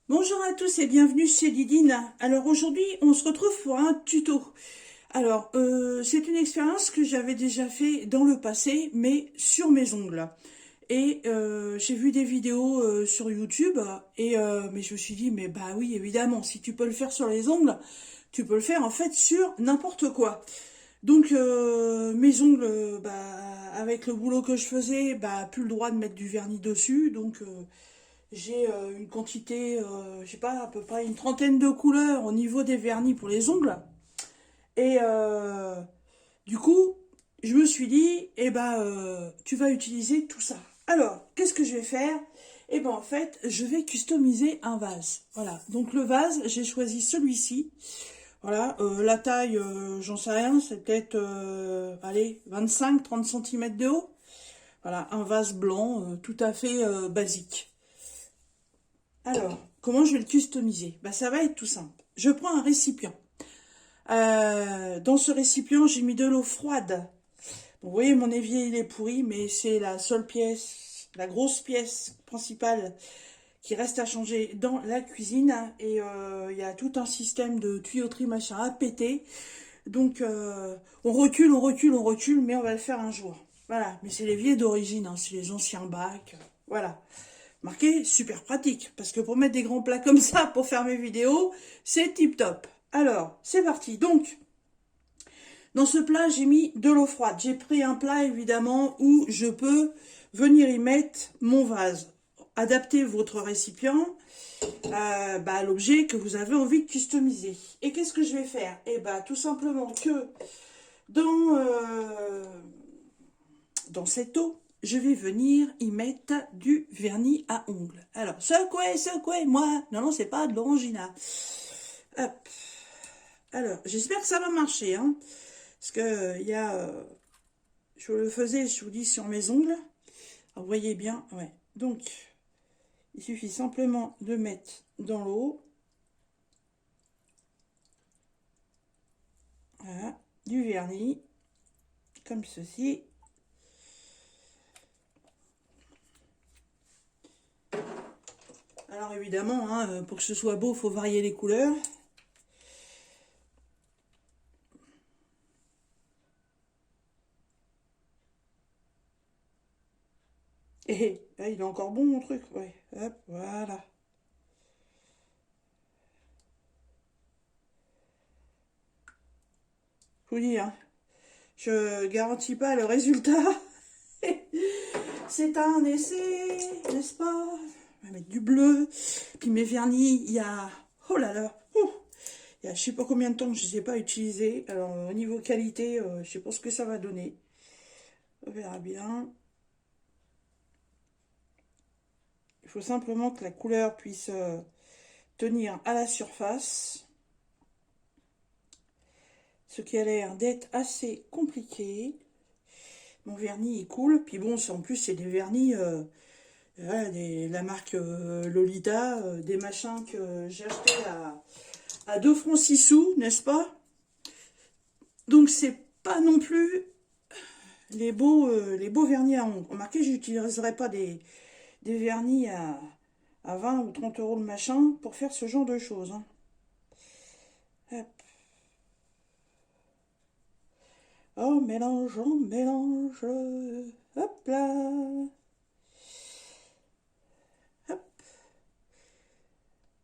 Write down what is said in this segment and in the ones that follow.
Bonjour à tous et bienvenue chez Didine. Alors aujourd'hui, on se retrouve pour un tuto. Alors, c'est une expérience que j'avais déjà fait dans le passé, mais sur mes ongles. Et j'ai vu des vidéos sur YouTube, mais je me suis dit, mais bah oui, évidemment, si tu peux le faire sur les ongles, tu peux le faire en fait sur n'importe quoi. Donc mes ongles, avec le boulot que je faisais, bah plus le droit de mettre du vernis dessus, donc j'ai une quantité, je sais pas, à peu près une trentaine de couleurs au niveau des vernis pour les ongles. Et du coup, je me suis dit, tu vas utiliser tout ça. Alors, qu'est-ce que je vais faire? En fait, je vais customiser un vase. Voilà. Donc le vase, j'ai choisi celui-ci. Voilà. La taille, j'en sais rien, c'est peut-être, allez, 25-30 cm de haut. Voilà, un vase blanc, tout à fait basique. Alors, comment je vais le customiser? Bah, ça va être tout simple. Je prends un récipient. Dans ce récipient, j'ai mis de l'eau froide. Bon, vous voyez, mon évier, il est pourri, mais c'est la seule pièce, la grosse pièce principale qui reste à changer dans la cuisine. Et il y a tout un système de tuyauterie machin à péter. Donc, on recule, on recule, on recule, mais on va le faire un jour. Voilà, mais c'est l'évier d'origine, hein, c'est les anciens bacs. Voilà. Marqué, super pratique, parce que pour mettre des grands plats comme ça, pour faire mes vidéos, c'est tip top. Alors, c'est parti. Donc, dans ce plat, j'ai mis de l'eau froide. J'ai pris un plat, évidemment, où je peux venir y mettre mon vase. Adaptez votre récipient à l'objet que vous avez envie de customiser. Et qu'est-ce que je vais faire? Tout simplement que dans, euh, dans cette eau, je vais venir y mettre du vernis à ongles. Alors, secouez, secouez, moi. Non, non, c'est pas de l'orangina. Hop. Alors, j'espère que ça va marcher, hein. Parce que, je le faisais, je vous dis, sur mes ongles. Alors, vous voyez bien, ouais. Donc, il suffit simplement de mettre dans l'eau, voilà, du vernis, comme ceci. Alors, évidemment, hein, pour que ce soit beau, il faut varier les couleurs. Et là, il est encore bon, mon truc, ouais. Hop, voilà. Je vous dis, hein, je garantis pas le résultat. C'est un essai, n'est-ce pas? On va mettre du bleu. Puis mes vernis, il y a... Oh là là, il y a je sais pas combien de temps que je ne les ai pas utilisés. Alors au niveau qualité, je sais pas ce que ça va donner. On verra bien. Il faut simplement que la couleur puisse tenir à la surface. Ce qui a l'air d'être assez compliqué. Mon vernis il coule. Puis bon, en plus c'est des vernis... la marque Lolita, des machins que j'ai acheté à 2 francs 6 sous, n'est-ce pas? Donc c'est pas non plus les beaux vernis à ongles. Remarquez, je n'utiliserai pas des vernis à 20 ou 30 euros le machin pour faire ce genre de choses, hein. Hop. Oh, mélange, on mélange. Hop là. Hop.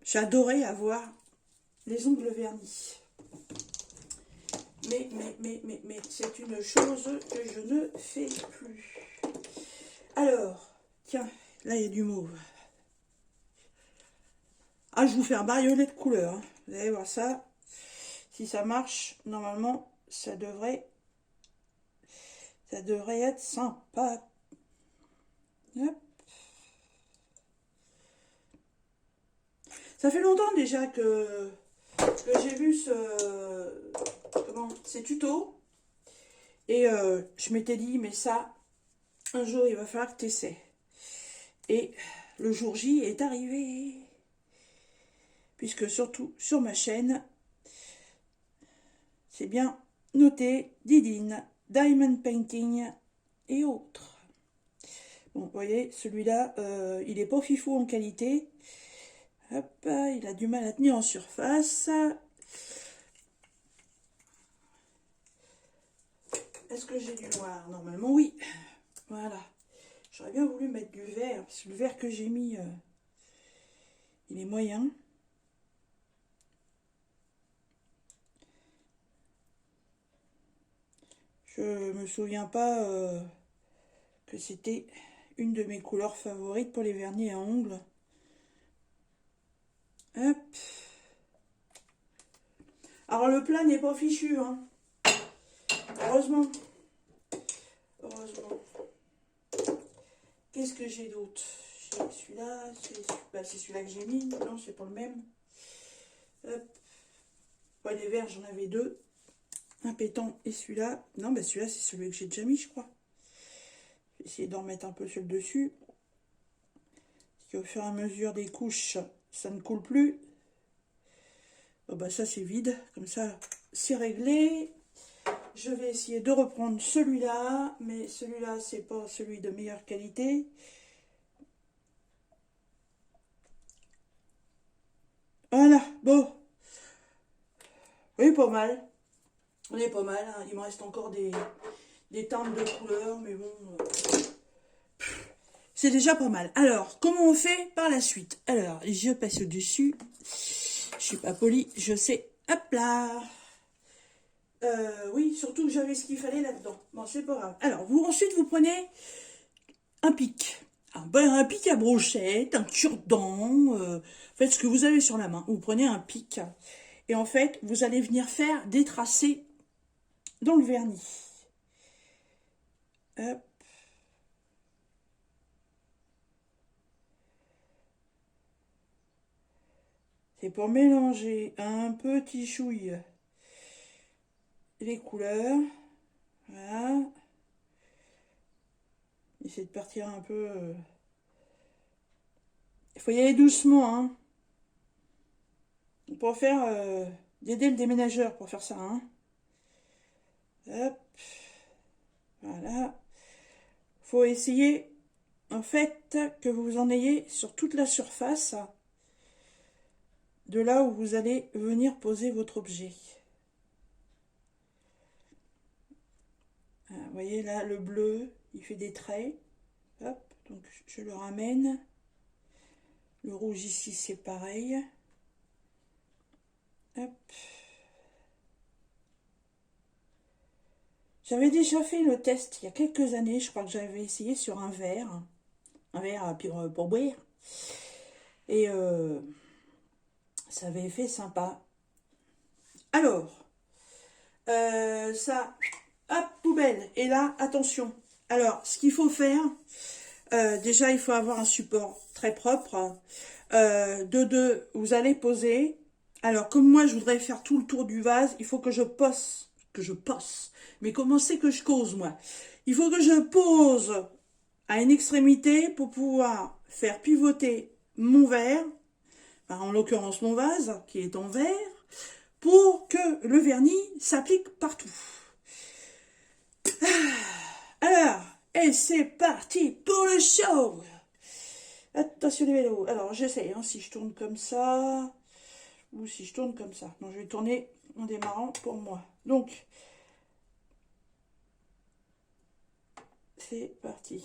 J'adorais avoir les ongles vernis. Mais, c'est une chose que je ne fais plus. Alors, tiens, là il y a du mauve. Ah, je vous fais un bariolé de couleurs, hein. Vous allez voir ça. Si ça marche, normalement, ça devrait être sympa. Hop. Ça fait longtemps déjà que j'ai vu ces tutos. Et je m'étais dit, mais ça, un jour, il va falloir que tu essaies. Et le jour J est arrivé. Puisque surtout sur ma chaîne, c'est bien noté Didine, Diamond Painting et autres. Bon, vous voyez, celui-là, il est pas fifou en qualité. Hop, il a du mal à tenir en surface. Est-ce que j'ai du noir? Normalement, oui. Voilà. J'aurais bien voulu mettre du vert, parce que le vert que j'ai mis, il est moyen. Je me souviens pas que c'était une de mes couleurs favorites pour les vernis à ongles. Hop. Alors le plat n'est pas fichu, hein. Heureusement. Heureusement. Qu'est-ce que j'ai d'autre? J'ai celui-là, c'est celui-là que j'ai mis. Non, c'est pas le même. Hop. Ouais, les verts, j'en avais deux. Un pétant et celui-là. Non, bah celui-là, c'est celui que j'ai déjà mis, je crois. Je vais essayer d'en mettre un peu sur le dessus. Parce qu'au fur et à mesure des couches, ça ne coule plus. Oh bah ça, c'est vide. Comme ça, c'est réglé. Je vais essayer de reprendre celui-là. Mais celui-là, c'est pas celui de meilleure qualité. Voilà, bon. Oui, pas mal. On est pas mal, hein. Il me reste encore des teintes de couleurs, mais bon, c'est déjà pas mal. Alors, comment on fait par la suite? Alors, je passe au-dessus. Je suis pas polie, je sais. Hop là. Oui, surtout que j'avais ce qu'il fallait là-dedans. Bon, c'est pas grave. Alors, ensuite, vous prenez un pic. Un pic à brochette, un cure-dent. Faites ce que vous avez sur la main. Vous prenez un pic. Et en fait, vous allez venir faire des tracés dans le vernis. Hop. C'est pour mélanger un petit chouille les couleurs. Voilà. Essayez de partir un peu. Il faut y aller doucement, hein. Pour faire d'aider le déménageur pour faire ça, hein. Hop. Voilà. Faut essayer, en fait, que vous en ayez sur toute la surface de là où vous allez venir poser votre objet. Vous voyez là, le bleu, il fait des traits. Hop, donc je le ramène. Le rouge ici, c'est pareil. Hop. J'avais déjà fait le test il y a quelques années. Je crois que j'avais essayé sur un verre pour boire. Et ça avait fait sympa. Alors, ça, hop, poubelle. Et là, attention. Alors, ce qu'il faut faire, déjà, il faut avoir un support très propre. De deux, vous allez poser. Alors, comme moi, je voudrais faire tout le tour du vase, il faut que je pose. Mais comment c'est que je cause, moi? Il faut que je pose à une extrémité pour pouvoir faire pivoter mon verre, enfin, en l'occurrence mon vase, qui est en verre, pour que le vernis s'applique partout. Alors, et c'est parti pour le show! Attention les vélos. Alors, j'essaie, hein, si je tourne comme ça, ou si je tourne comme ça. Non, je vais tourner en démarrant pour moi. Donc, c'est parti.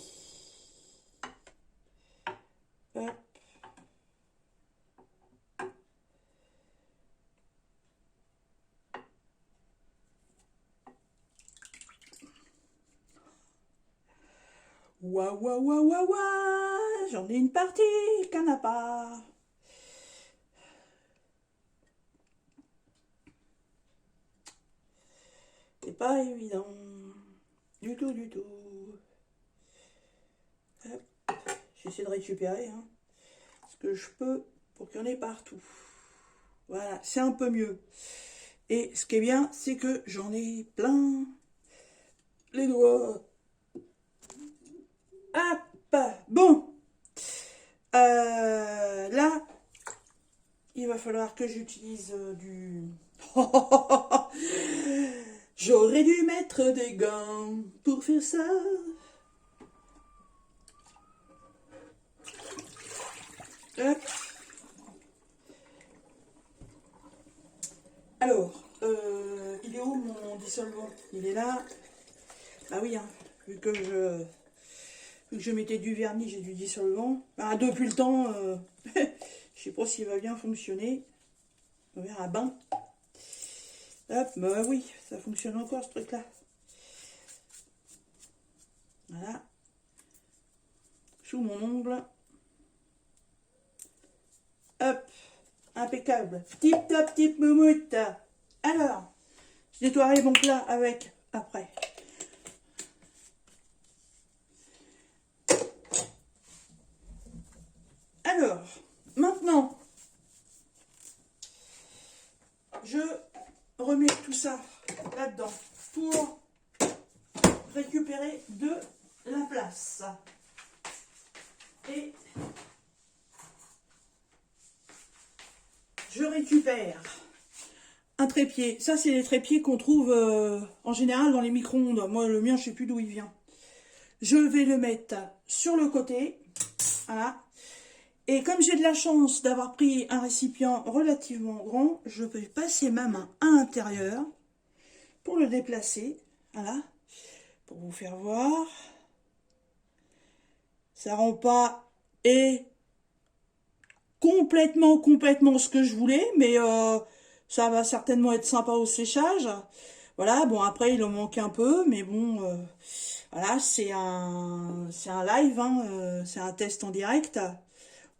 Hop. Ouah, ouah, ouah, ouah, ouah. J'en ai une partie, canapa. C'est pas évident. Du tout, du tout. Hop. J'essaie de récupérer ce que je peux pour qu'il y en ait partout. Voilà, c'est un peu mieux. Et ce qui est bien, c'est que j'en ai plein les doigts. Hop. Bon. Là, il va falloir que j'utilise du... J'aurais dû mettre des gants pour faire ça. Hop. dissolvant, il est là. Ah oui, hein, vu que je mettais du vernis, j'ai du dissolvant. Bah, depuis le temps, je sais pas s'il va bien fonctionner. On verra bien. Hop, bah oui, ça fonctionne encore ce truc-là. Voilà. Sous mon ongle. Hop, impeccable. Tip top, tip moumoute. Alors, je nettoierai mon plat avec après. Alors, maintenant, je remets tout ça là-dedans pour récupérer de la place. Et je récupère un trépied. Ça, c'est les trépieds qu'on trouve en général dans les micro-ondes. Moi, le mien, je ne sais plus d'où il vient. Je vais le mettre sur le côté. Voilà. Et comme j'ai de la chance d'avoir pris un récipient relativement grand, je vais passer ma main à l'intérieur pour le déplacer. Voilà. Pour vous faire voir. Ça rend pas et complètement ce que je voulais, mais ça va certainement être sympa au séchage. Voilà, bon après il en manque un peu, mais bon, voilà, c'est un live, hein, c'est un test en direct.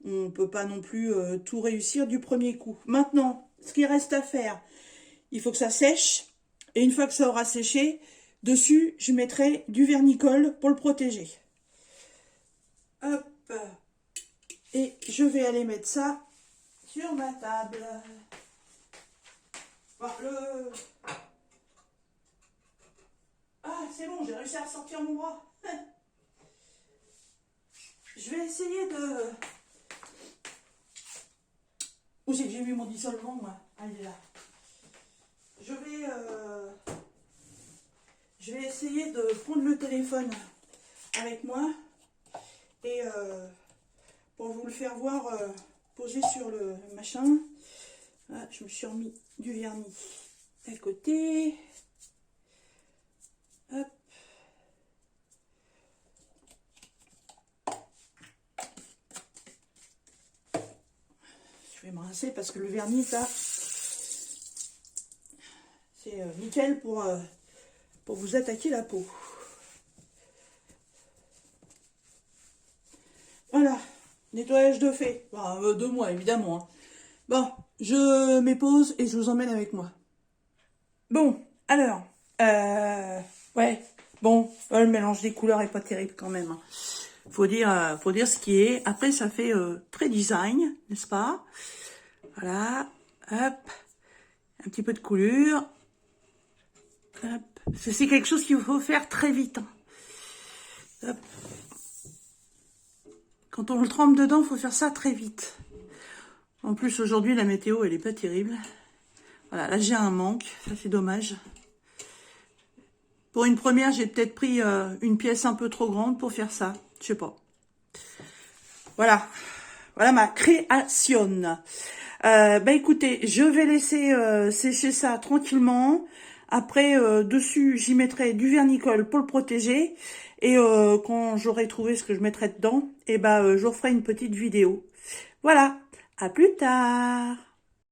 On peut pas non plus tout réussir du premier coup. Maintenant, ce qui reste à faire, il faut que ça sèche, et une fois que ça aura séché, dessus, je mettrai du vernicole pour le protéger. Hop. Et je vais aller mettre ça sur ma table. Bon, ah, c'est bon, j'ai réussi à ressortir mon bras. Je vais essayer de... Où c'est que j'ai mis mon dissolvant, moi? Ah, il est là. Je vais essayer de prendre le téléphone avec moi et pour vous le faire voir posé sur le machin. Ah, je me suis remis du vernis à côté. Hop. Je vais me rincer parce que le vernis là, c'est nickel pour vous attaquer la peau. Voilà, nettoyage de fait. Enfin, 2 mois évidemment. Hein. Bon, je m'épose et je vous emmène avec moi. Bon, alors, ouais, bon, le mélange des couleurs est pas terrible quand même. Hein. Faut dire ce qui est. Après, ça fait très design, n'est-ce pas? Voilà, hop, un petit peu de coulure. Hop, c'est quelque chose qu'il faut faire très vite. Hein. Hop. Quand on le trempe dedans, il faut faire ça très vite. En plus, aujourd'hui, la météo, elle est pas terrible. Voilà, là, j'ai un manque. Ça, c'est dommage. Pour une première, j'ai peut-être pris une pièce un peu trop grande pour faire ça. Je sais pas. Voilà. Voilà ma création. Bah, écoutez, je vais laisser sécher ça tranquillement. Après, dessus, j'y mettrai du vernicole pour le protéger. Et quand j'aurai trouvé ce que je mettrai dedans, et ben, je referai une petite vidéo. Voilà. À plus tard.